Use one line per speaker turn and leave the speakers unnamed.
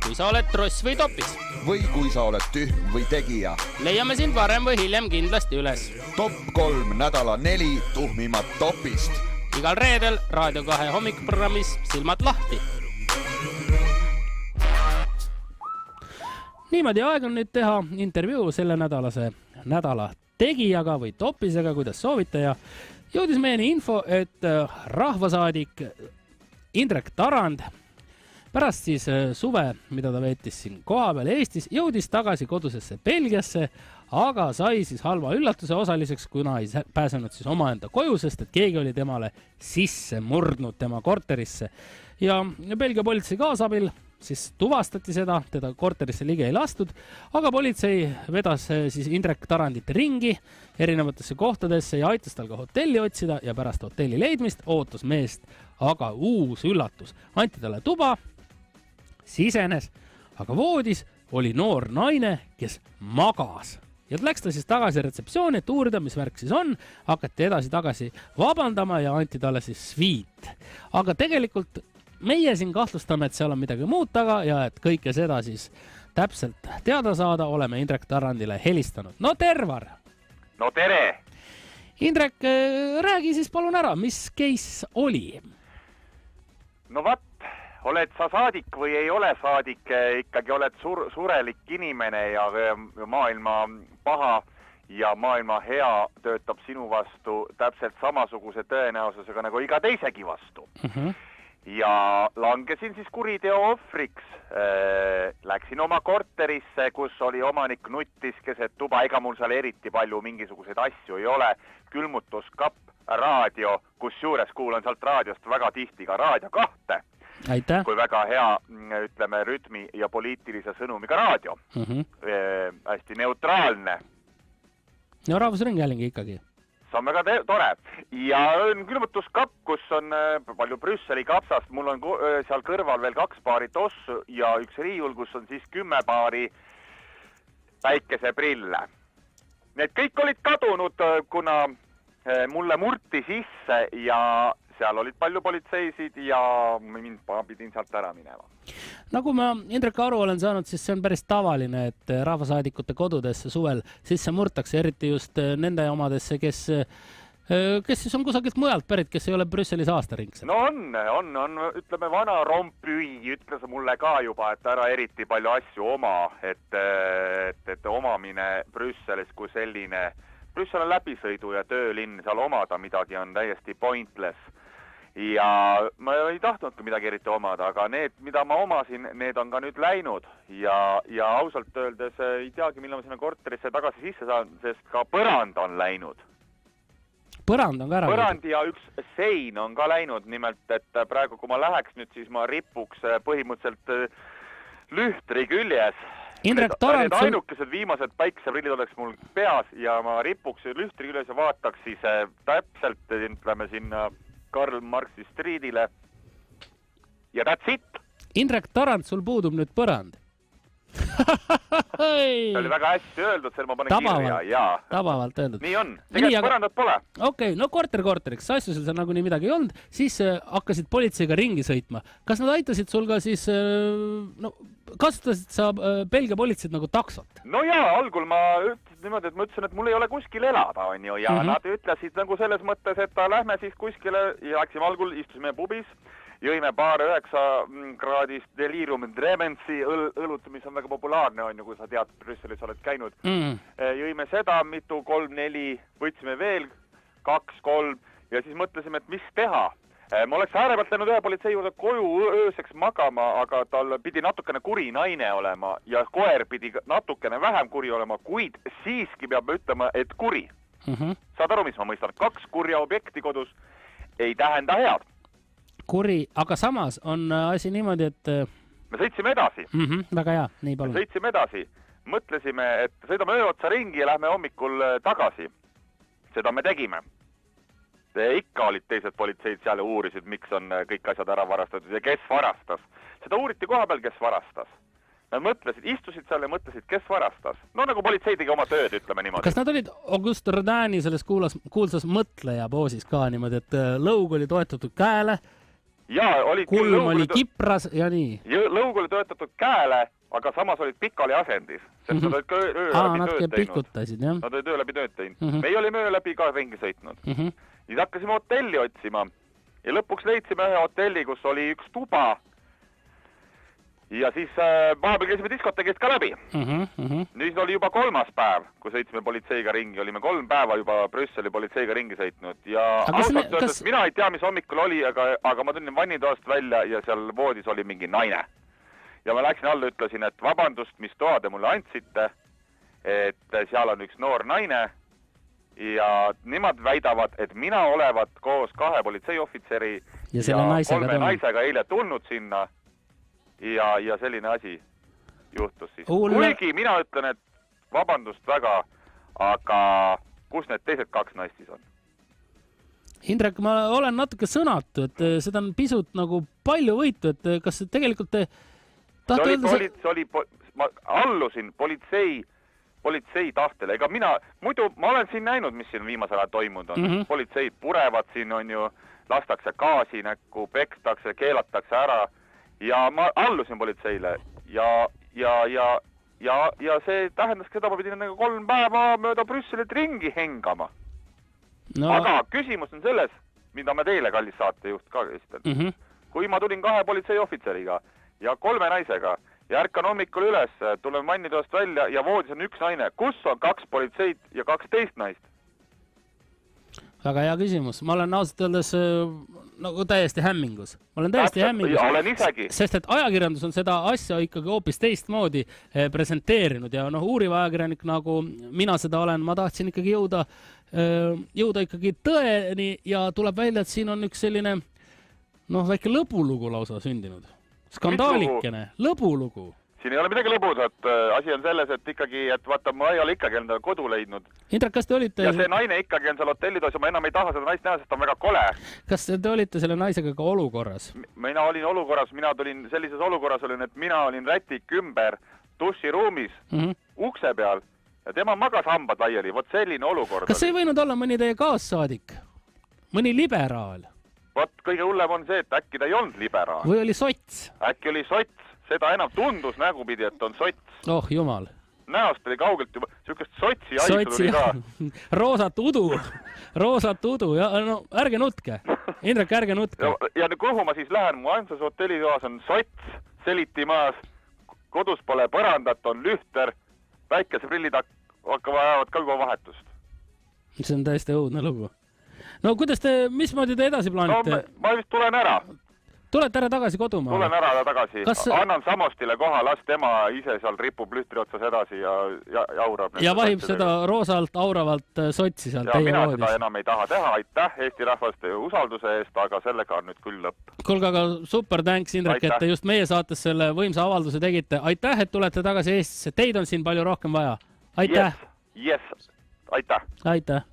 kui sa oled tross või topis.
Või kui sa oled tühm või tegija.
Leiame sind varem või hiljem kindlasti üles.
Top 3 nädala 4 tuhmimat topist.
Igal reedel Raadio 2 hommikuprogrammis Silmad lahti. Niimoodi aeg on nüüd teha intervjuu selle nädala tegijaga või topisega, kuidas soovite, ja jõudis meieni info, et rahvasaadik Indrek Tarand pärast siis suve, mida ta veetis siin kohapeal Eestis, jõudis tagasi kodusesse Belgiasse, aga sai siis halva üllatuse osaliseks, kuna ei pääsenud siis omaenda koju, sest et keegi oli temale sisse murdnud tema korterisse. Ja Belgia politsei kaasabil siis tuvastati seda, teda korterisse ligi ei lastud, aga politsei vedas siis Indrek Tarandit ringi erinevatesse kohtadesse ja aitas tal ka hotelli otsida ja pärast hotelli leidmist ootas meest aga uus üllatus. Anti talle tuba, sisenes, aga voodis oli noor naine, kes magas. Ja läks ta siis tagasi retseptsiooni, et uurida, mis värk siis on, hakati edasi-tagasi vabandama ja anti talle siis sviit. Aga tegelikult meie siin kahtlustame, et seal on midagi muud taga ja et kõike seda siis täpselt teada saada, oleme Indrek Tarandile helistanud. No Tervar!
No tere!
Indrek, räägi siis palun ära, mis case oli?
No vat, oled sa saadik või ei ole saadik, ikkagi oled surelik inimene ja maailma paha ja maailma hea töötab sinu vastu täpselt samasuguse tõenäosusega nagu iga teisegi vastu. Ja langesin siis kuriteo ohvriks, läksin oma korterisse, kus oli omanik nuttis keset tuba, ega mul seal eriti palju mingisuguseid asju ei ole, külmutuskapp, raadio, kus juures kuulan sealt raadiost väga tihti ka Raadio 2.
Aitäh.
Kui väga hea, ütleme, rütmi ja poliitilise sõnumiga raadio. Hästi neutraalne.
No Rahvusringhäälingi ikkagi.
See on väga tore. Ja külmutuskapp, kus on palju Brüsseli kapsast, mul on seal kõrval veel 2 paari tossu ja üks riiul, kus on siis 10 paari päikeseprille. Need kõik olid kadunud, kuna mulle murti sisse ja seal olid palju politseisid ja mind pidin sealt ära minema.
Nagu ma Indrek aru olen saanud, siis see on päris tavaline, et rahvasaadikute kodudesse suvel sisse murtakse, eriti just nende omadesse, kes siis on kusagilt mujalt pärit, kes ei ole Brüsselis aastaringsed.
No on, ütleme, vana rompüi ütles mulle ka juba, et ära eriti palju asju oma, et omamine Brüsselis kui selline. Brüssel on läbisõidu ja töölinn, seal omada midagi on täiesti pointless. Ja ma ei tahtnudki midagi eriti omada, aga need, mida ma omasin, need on ka nüüd läinud. Ja ausalt öeldes ei teagi, millal ma sinna korterisse tagasi sisse saan, sest ka põrand on läinud.
Põrand on ka ära?
Põrand ja üks sein on ka läinud, nimelt, et praegu kui ma läheks nüüd, siis ma ripuks põhimõtteliselt lühtri küljes.
Indrek Tarand...
Need ainukesed viimased päikseprillid oleks mul peas ja ma ripuks lühtri küljes ja vaataks siis täpselt, ütleme, sinna Karl Marxi striidile. Ja that's it!
Indrek Tarand, sul puudub nüüd põrand.
See oli väga hästi öeldud, seal ma panen kirja, jaa.
Tabavalt öeldud.
Nii on, tegelikult põrandat pole.
Okei, no korteriks, asju seal nagu nii midagi ei olnud, siis hakkasid politseiga ringi sõitma. Kas nad aitasid sul ka siis, kasutasid sa Belgia politseid nagu taksot?
No jaa, algul ma ütlesin, et mul ei ole kuskil elada, on ju, ja nad ütlesid nagu selles mõttes, et lähme siis kuskile ja läksime algul, istusime pubis, jõime paar 9-kraadist Delirium Tremensi õlut, mis on väga populaarne, on ju, kui sa tead, Brüsselis oled käinud. Jõime seda, mitu, 3-4, võtsime veel 2-3 ja siis mõtlesime, et mis teha. Ma oleks äärepealt läinud ühe politsei juurde koju ööseks magama, aga tal pidi natukene kuri naine olema ja koer pidi natukene vähem kuri olema, kuid siiski peab ütlema, et kuri. Saad aru, mis ma mõistan? 2 kurja objekti kodus ei tähenda head.
Kuri, aga samas on asi niimoodi, et...
Me sõitsime edasi.
Väga hea, nii palun.
Me sõitsime edasi. Mõtlesime, et sõidame ööotsa ringi ja lähme hommikul tagasi. Seda me tegime. Ikka olid teised politseid seal ja uurisid, miks on kõik asjad ära varastatud ja kes varastas. Seda uuriti koha peal, kes varastas. Nad mõtlesid, istusid seal ja mõtlesid, kes varastas. No nagu politsei tegi oma tööd, ütleme niimoodi.
Kas nad olid Auguste Rodini selles kuulsas mõtleja poosis ka niimoodi, et lõug oli toetatud käele,
ja olid
kulm oli kipras ja nii.
Lõug oli töötatud käele, aga samas olid pikali asendis, sest nad olid ka öö läbi tööd
pikutasid, jah.
Nad olid öö läbi tööd teinud. Meie olime öö läbi ka ringi sõitnud. Siis hakkasime hotelli otsima ja lõpuks leidsime ühe hotelli, kus oli üks tuba. Ja siis vahepeal käisime diskoteegist ka läbi. Nüüd oli juba 3. päev, kui sõitsime politseiga ringi. Olime 3 päeva juba Brüsseli politseiga ringi sõitnud. Ja ausalt öeldes mina ei tea, mis hommikul oli, aga ma tulin vannitoast välja ja seal voodis oli mingi naine. Ja ma läksin alla, ütlesin, et vabandust, mis toa te mulle andsite, et seal on üks noor naine ja nemad väidavad, et mina olevat koos 2 politseiohvitseri ja 3 naisega eile tulnud sinna ja selline asi juhtus siis. Kuigi mina ütlen, et vabandust väga, aga kus need teised 2 naist siis on?
Indrek, ma olen natuke sõnatu, et seda on pisut nagu palju võitu, et kas tegelikult te ma allusin politsei tahtele, ega muidu ma olen siin näinud, mis siin viimasel ajal toimunud on. Politseid purevad siin on ju, lastakse gaasi näkku, pekstakse, keelatakse ära ja ma allusin politseile ja see tähendas seda, ma pidin 3 päeva mööda Brüsselit ringi hengama. Aga küsimus on selles, mida ma teile, kallis saatejuht, ka esitan. Kui ma tulin 2 politseiohvitseriga ja 3 naisega ja ärkan hommikul üles, tulen vannitoast välja ja voodis on 1 naine. Kus on 2 politseid ja 12 naist? Väga hea küsimus. Ma olen ausalt öeldes nagu täiesti hämmingus. Ma olen täiesti hämmingus.
Olen isegi.
Sest et ajakirjandus on seda asja ikkagi hoopis teistmoodi presenteerinud ja uuriva ajakirjanik nagu mina seda olen, ma tahtsin ikkagi jõuda ikkagi tõeni ja tuleb välja, et siin on üks selline väike lõbulugu lausa sündinud. Skandaalikene, lõbulugu. Siin ei ole midagi lõbusat. Asi on selles, et ikkagi, et vaata, ma ei ole ikkagi endale kodu leidnud. Indrek, kas te olite...
Ja see naine ikkagi on seal hotellitoos ja ma enam ei taha seda naist näha, sest ta on väga kole.
Kas te olite selle naisega ka olukorras?
Mina olin olukorras, mina tulin sellises olukorras, et mina olin rätik ümber duširuumis ukse peal ja tema magas hambad laiali. Vot selline olukord.
Kas ei võinud olla mõni teie kaassaadik? Mõni liberaal?
Vot kõige hullem on see, et äkki ta ei olnud liberaal.
Või oli sots?
Äkki oli sots. Seda enam tundus nägupidi, et on sots.
Oh, jumal.
Näost oli kaugelt juba sükest sotsi aitu tuli ka. Roosat udu. Ja, no, ärge nutke. Indrek, ärge nutke. Ja kuhu ma siis lähen? Mu ainsas hotellitoas on sots selitimaas. Kodus pole põrandat, on lühter. Päikeseprillid hakkavad ka juba vahetust.
See on täiesti õudne lugu. No kuidas mismoodi te edasi plaanite?
No, ma vist tulen ära.
Tulete ära tagasi kodumaa?
Tulen ära tagasi. Annan Samostile koha, las tema ise seal ripub lühtri otsas edasi ja aurab.
Ja vahib seda roosalt, auravalt sotsi seal teie
mina
voodis.
Seda enam ei taha teha. Aitäh Eesti rahvaste usalduse eest, aga sellega on nüüd küll lõpp.
Kuulge, aga super thanks, Indrek, et te just meie saates selle võimsa avalduse tegite. Aitäh, et tulete tagasi Eestisse. Teid on siin palju rohkem vaja. Aitäh!
Yes. Aitäh!
Aitäh!